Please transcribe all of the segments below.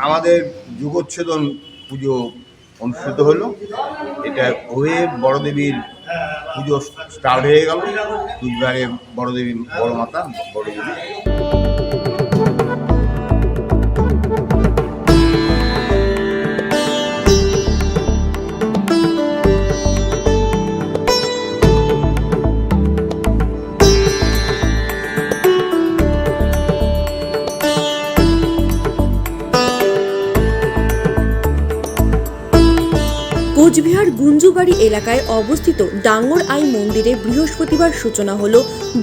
আমাদের যুগোচ্ছেদন পুজো অনুষ্ঠিত হলো। এটা হয়ে বড় দেবীর পুজো স্টার্ট হয়ে গেল। কুচবিহারে বড় দেবী, বড় মাতা, বড় দেবী। কোচবিহার গুঞ্জুবাড়ি এলাকায় অবস্থিত ডাঙ্গর আই মন্দিরে বৃহস্পতিবার সূচনা হলো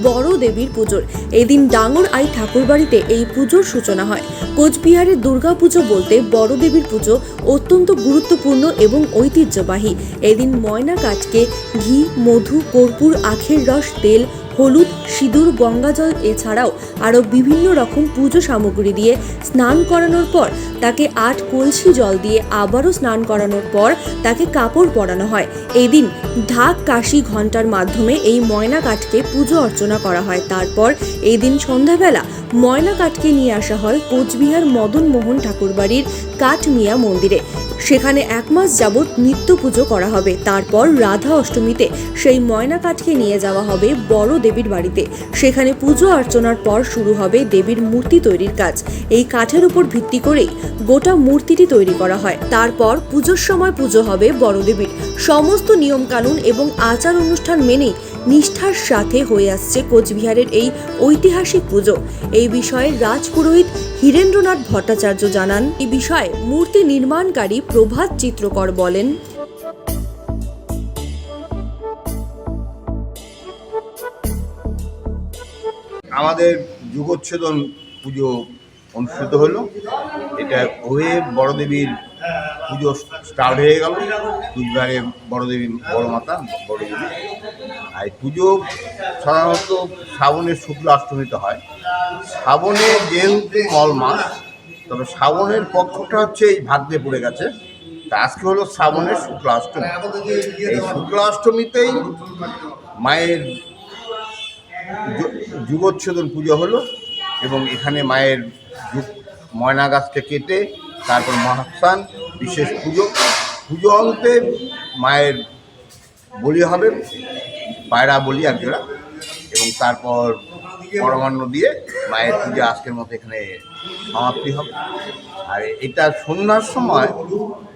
বড় দেবীর পুজোর। এদিন ডাঙ্গর আই ঠাকুরবাড়িতে এই পুজোর সূচনা হয়। কোচবিহারের দুর্গাপুজো বলতে বড় দেবীর পুজো অত্যন্ত গুরুত্বপূর্ণ এবং ঐতিহ্যবাহী। এদিন ময়না কাঠকে ঘি, মধু, কর্পূর, আখের রস, তেল, হলুদ, সিঁদুর, গঙ্গাজল এছাড়াও আরও বিভিন্ন রকম পুজো সামগ্রী দিয়ে স্নান করানোর পর তাকে 8 কলসি জল দিয়ে আবারও স্নান করানোর পর তাকে কাপড় পরানো হয়। এই দিন ঢাক, কাশি, ঘণ্টার মাধ্যমে এই ময়না কাঠকে পুজো অর্চনা করা হয়। তারপর এই দিন সন্ধ্যাবেলা ময়না কাঠকে নিয়ে আসা হয় কোচবিহার মদন মোহন ঠাকুরবাড়ির কাঠমিয়া মন্দিরে। সেখানে 1 মাস যাবৎ নিত্য পুজো করা হবে। তারপর রাধা অষ্টমীতে সেই ময়না কাঠকে নিয়ে যাওয়া হবে বড় দেবীর বাড়িতে। সেখানে পুজো অর্চনার পর শুরু হবে দেবীর মূর্তি তৈরির কাজ। এই কাঠের উপর ভিত্তি করেই গোটা মূর্তিটি তৈরি করা হয়। তারপর পুজোর সময় পুজো হবে বড় দেবীর। সমস্ত নিয়মকানুন এবং আচার অনুষ্ঠান মেনেই নিষ্ঠার সাথে হয়ে আসছে কোচবিহারের এই ঐতিহাসিক পুজো। এই বিষয়ে রাজপুরোহিত হীরেন্দ্রনাথ ভট্টাচার্য জানান। এই বিষয়ে মূর্তি নির্মাণকারী প্রভাত চিত্রকর বলেন, আমাদের যুগোচ্ছেদন পুজো অনুষ্ঠিত হলো। এটা হয়ে বড় দেবীর পুজো স্টার্ট হয়ে গেল। কুচবিহারে বড় দেবী, বড় মাতা, বড় দেবী। আর পুজো সাধারণত শ্রাবণের শুক্লা অষ্টমীতে হয়। শ্রাবণে যেহেতু মল মাস, তবে শ্রাবণের পক্ষটা হচ্ছে এই ভাগ্যে পড়ে গেছে। তা আজকে হলো শ্রাবণের শুক্লা অষ্টমী। এই শুক্লা অষ্টমীতেই মায়ের যুগোচ্ছেদন পুজো হলো এবং এখানে মায়ের ময়না গাছকে কেটে তারপর মহাস্নান, বিশেষ পুজো অন্তে মায়ের বলি হবে, পায়রা বলি এক জোড়া, এবং তারপর পরমান্ন দিয়ে মায়ের পূজা আজকের মতো এখানে সমাপ্তি হবে। আর এটা সন্ধ্যার সময়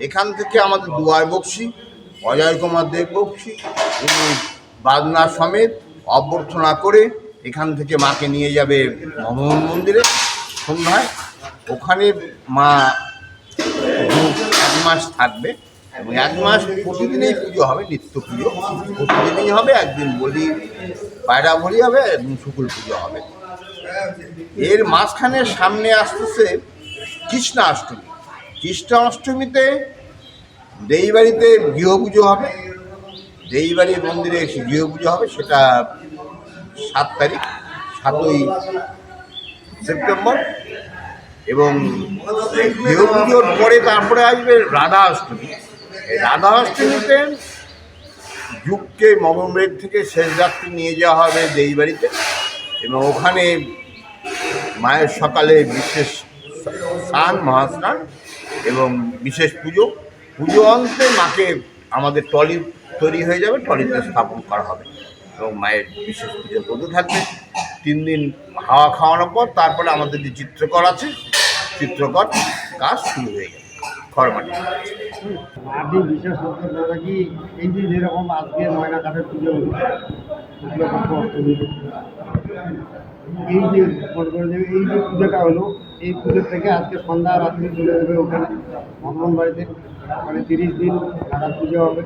এখান থেকে আমাদের দুয়ার বক্সি অজয় কুমার দেব বক্সি উনি বাজনা সমেত অভ্যর্থনা করে এখান থেকে মাকে নিয়ে যাবে মদন মন্দিরে সন্ধ্যায়। ওখানে মা 1 মাস থাকবে এবং 1 মাস প্রতিদিনেই পুজো হবে, নিত্য পুজো প্রতিদিনই হবে। একদিন বলি, পায়রা বলি হবে, একদিন শুকুল পুজো হবে। এর মাঝখানে সামনে আসতেছে কৃষ্ণা অষ্টমী। কৃষ্ণা অষ্টমীতে দেইবাড়িতে গৃহপুজো হবে। দেইবাড়ি মন্দিরে গৃহপুজো হবে, সেটা 7 তারিখ, 7ই সেপ্টেম্বর। এবং গৃহপুজোর পরে তারপরে আসবে রাধা অষ্টমী। এই রাধা অষ্টমীতে যুগকে মমবেগ থেকে শেষ যাত্রী নিয়ে যাওয়া হবে দেইবাড়িতে এবং ওখানে মায়ের সকালে বিশেষ স্নান, মহাস্নান এবং বিশেষ পুজো অন্তে মাকে আমাদের টলি তৈরি হয়ে যাবে, টলিতে স্থাপন করা হবে এবং মায়ের বিশেষ পুজো করতে থাকবে। 3 দিন হাওয়া খাওয়ানোর পর তারপরে আমাদের যে চিত্রকর আছে, চিত্রকর কাজ শুরু হয়ে গেল খড়মাটি। আপনি বিশেষ করতে কি এই যে যেরকম আজকে ময়না কাঠের পুজো হলো শুক্লপক্ষ অষ্টমী, এই যে এই যে পুজোটা হলো, এই পুজোর থেকে আজকে সন্ধ্যা রাত্রি চলে যাবে ওখানে মদন বাড়িতে। মানে 30 দিন রাধা পুজো হবে।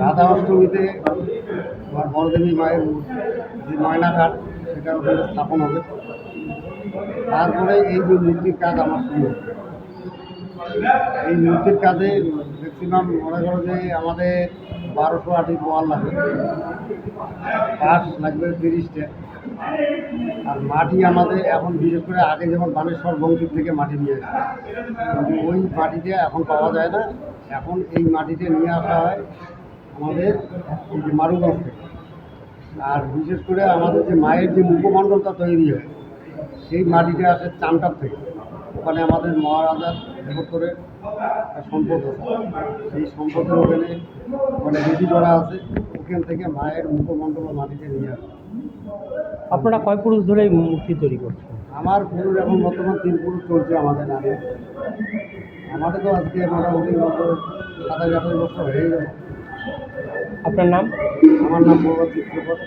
রাধা অষ্টমীতে বড়দেবী মায়ের যে ময়না কাঠ সেটা ওখানে স্থাপন হবে। তারপরে এই যে মূর্তির কাজ আমার শুরু হবে। এই মূর্তির কাজে ম্যাক্সিমাম মনে করো যে আমাদের 1200 আটি পোয়াল লাগবে, পাশ লাগবে 30টা। আর মাটি আমাদের এখন বিশেষ করে আগে যেমন বানেশ্বর বঙ্গীর থেকে মাটি নিয়ে আসে, কিন্তু ওই মাটিটা এখন পাওয়া যায় না। এখন এই মাটিতে নিয়ে আসা হয় আমাদের এই যে মারুগঞ্জ থেকে। আর বিশেষ করে আমাদের যে মায়ের যে মুখমণ্ডলটা তৈরি হয় সেই মাটিটা আসে চামটার থেকে। ওখানে আমাদের মহারাজার করে সম্পদ আছে, সেই সম্পদের ওখানে মানে রেডি করা আছে, ওখান থেকে মায়ের মুখমণ্ডল মাটিতে নিয়ে আসে। আপনারা কয় পুরুষ ধরে এই মূর্তি তৈরি করছেন? আমার পুরুষ এখন বর্তমান 3 পুরুষ চলছে আমাদের নামে। আমাদের তো আজকে মোটামুটি 27-28 বছর হয়ে গেল। আপনার নাম? আমার নাম বড় চিত্রপট।